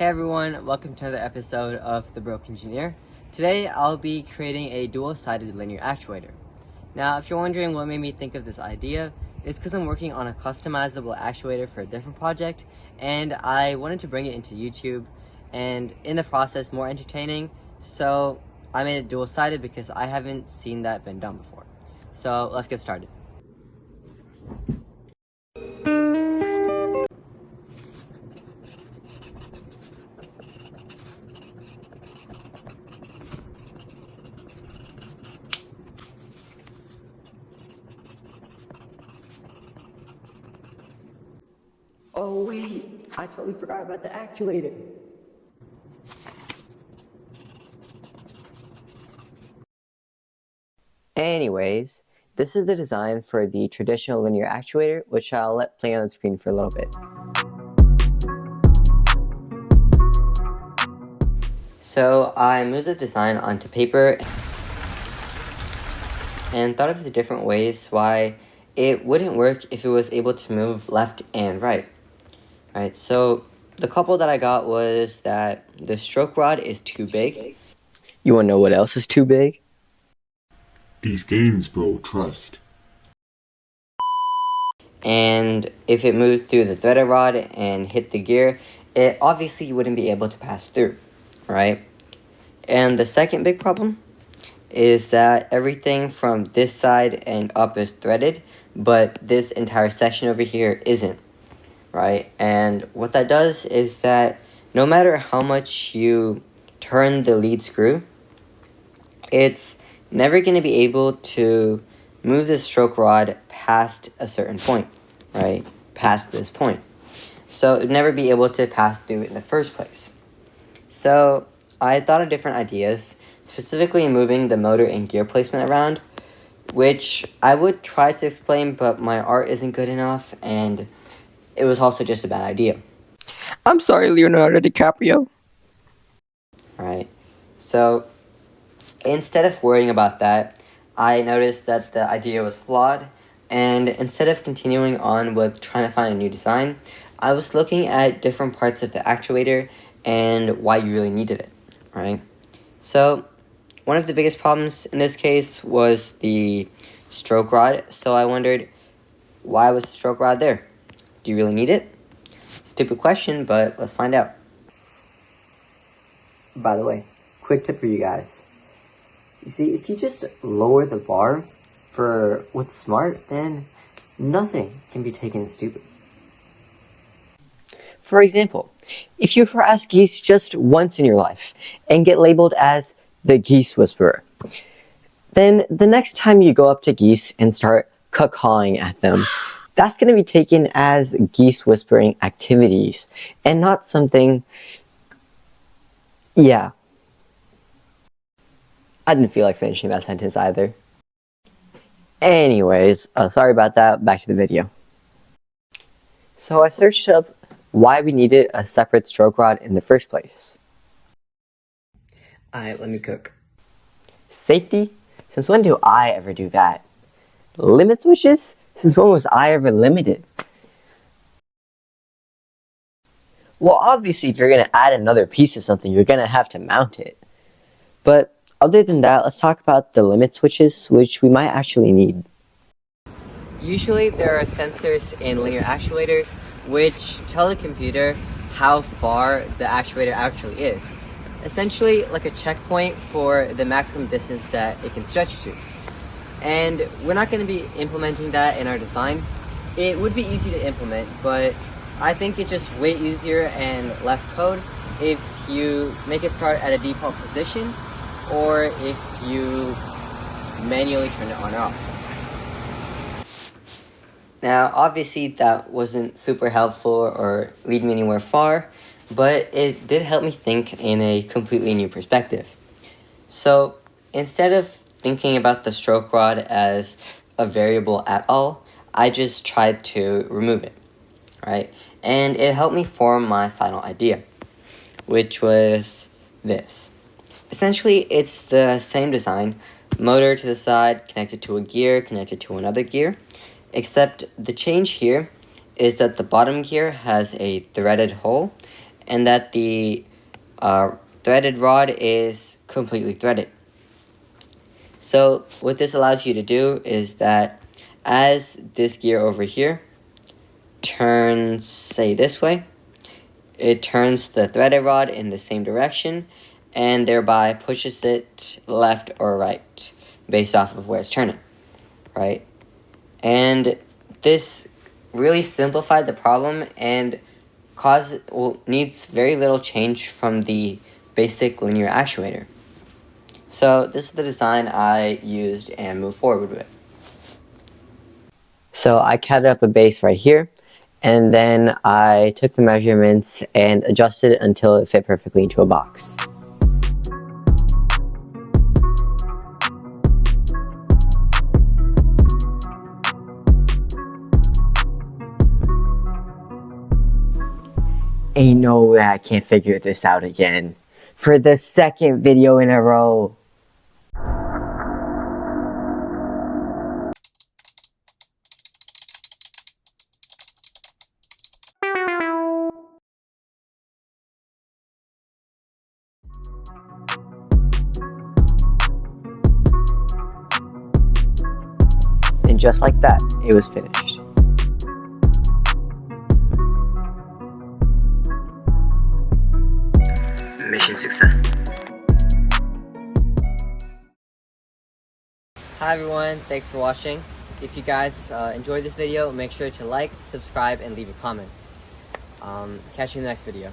Hey everyone, welcome to another episode of The Broke Engineer. Today I'll be creating a dual-sided linear actuator. Now if you're wondering what made me think of this idea, it's because I'm working on a customizable actuator for a different project and I wanted to bring it into YouTube and in the process more entertaining, so I made it dual-sided because I haven't seen that been done before. So let's get started. Oh wait, I totally forgot about the actuator. Anyways, this is the design for the traditional linear actuator, which I'll let play on the screen for a little bit. So I moved the design onto paper and thought of the different ways why it wouldn't work if it was able to move left and right. Alright, so the couple that I got was that the stroke rod is too big. You wanna know what else is too big? These games, bro, trust. And if it moved through the threaded rod and hit the gear, it obviously wouldn't be able to pass through, right? And the second big problem is that everything from this side and up is threaded, but this entire section over here isn't, right? And what that does is that no matter how much you turn the lead screw, it's never going to be able to move the stroke rod past a certain point, right? Past this point. So it would never be able to pass through in the first place. So I thought of different ideas, specifically moving the motor and gear placement around, which I would try to explain, but my art isn't good enough, and it was also just a bad idea. I'm sorry, Leonardo DiCaprio. Right. So instead of worrying about that, I noticed that the idea was flawed, and instead of continuing on with trying to find a new design, I was looking at different parts of the actuator and why you really needed it, right? So one of the biggest problems in this case was the stroke rod, so I wondered, why was the stroke rod there? Do you really need it? Stupid question, but let's find out. By the way, quick tip for you guys. You see, if you just lower the bar for what's smart, then nothing can be taken as stupid. For example, if you harass geese just once in your life and get labeled as the geese whisperer, then the next time you go up to geese and start caw-cawing at them, that's going to be taken as geese whispering activities and not something, yeah. I didn't feel like finishing that sentence either. Anyways, sorry about that, back to the video. So I searched up why we needed a separate stroke rod in the first place. Alright, let me cook. Safety? Since when do I ever do that? Limit switches? Since when was I ever limited? Well, obviously if you're going to add another piece of something, you're going to have to mount it. But other than that, let's talk about the limit switches, which we might actually need. Usually there are sensors in linear actuators which tell the computer how far the actuator actually is. Essentially like a checkpoint for the maximum distance that it can stretch to. And we're not going to be implementing that in our design. It would be easy to implement, but I think it's just way easier and less code if you make it start at a default position or if you manually turn it on or off. Now, obviously that wasn't super helpful or lead me anywhere far, but it did help me think in a completely new perspective. So instead of thinking about the stroke rod as a variable at all, I just tried to remove it, right? And it helped me form my final idea, which was this. Essentially, it's the same design, motor to the side, connected to a gear, connected to another gear, except the change here is that the bottom gear has a threaded hole and that the threaded rod is completely threaded. So what this allows you to do is that as this gear over here turns, say, this way, it turns the threaded rod in the same direction and thereby pushes it left or right based off of where it's turning, right? And this really simplified the problem and needs very little change from the basic linear actuator. So this is the design I used and moved forward with. So I cut up a base right here, and then I took the measurements and adjusted it until it fit perfectly into a box. Ain't no way I can't figure this out again. For the second video in a row. And just like that, it was finished. Mission successful. Hi everyone, thanks for watching. If you guys enjoyed this video, make sure to like, subscribe, and leave a comment. Catch you in the next video.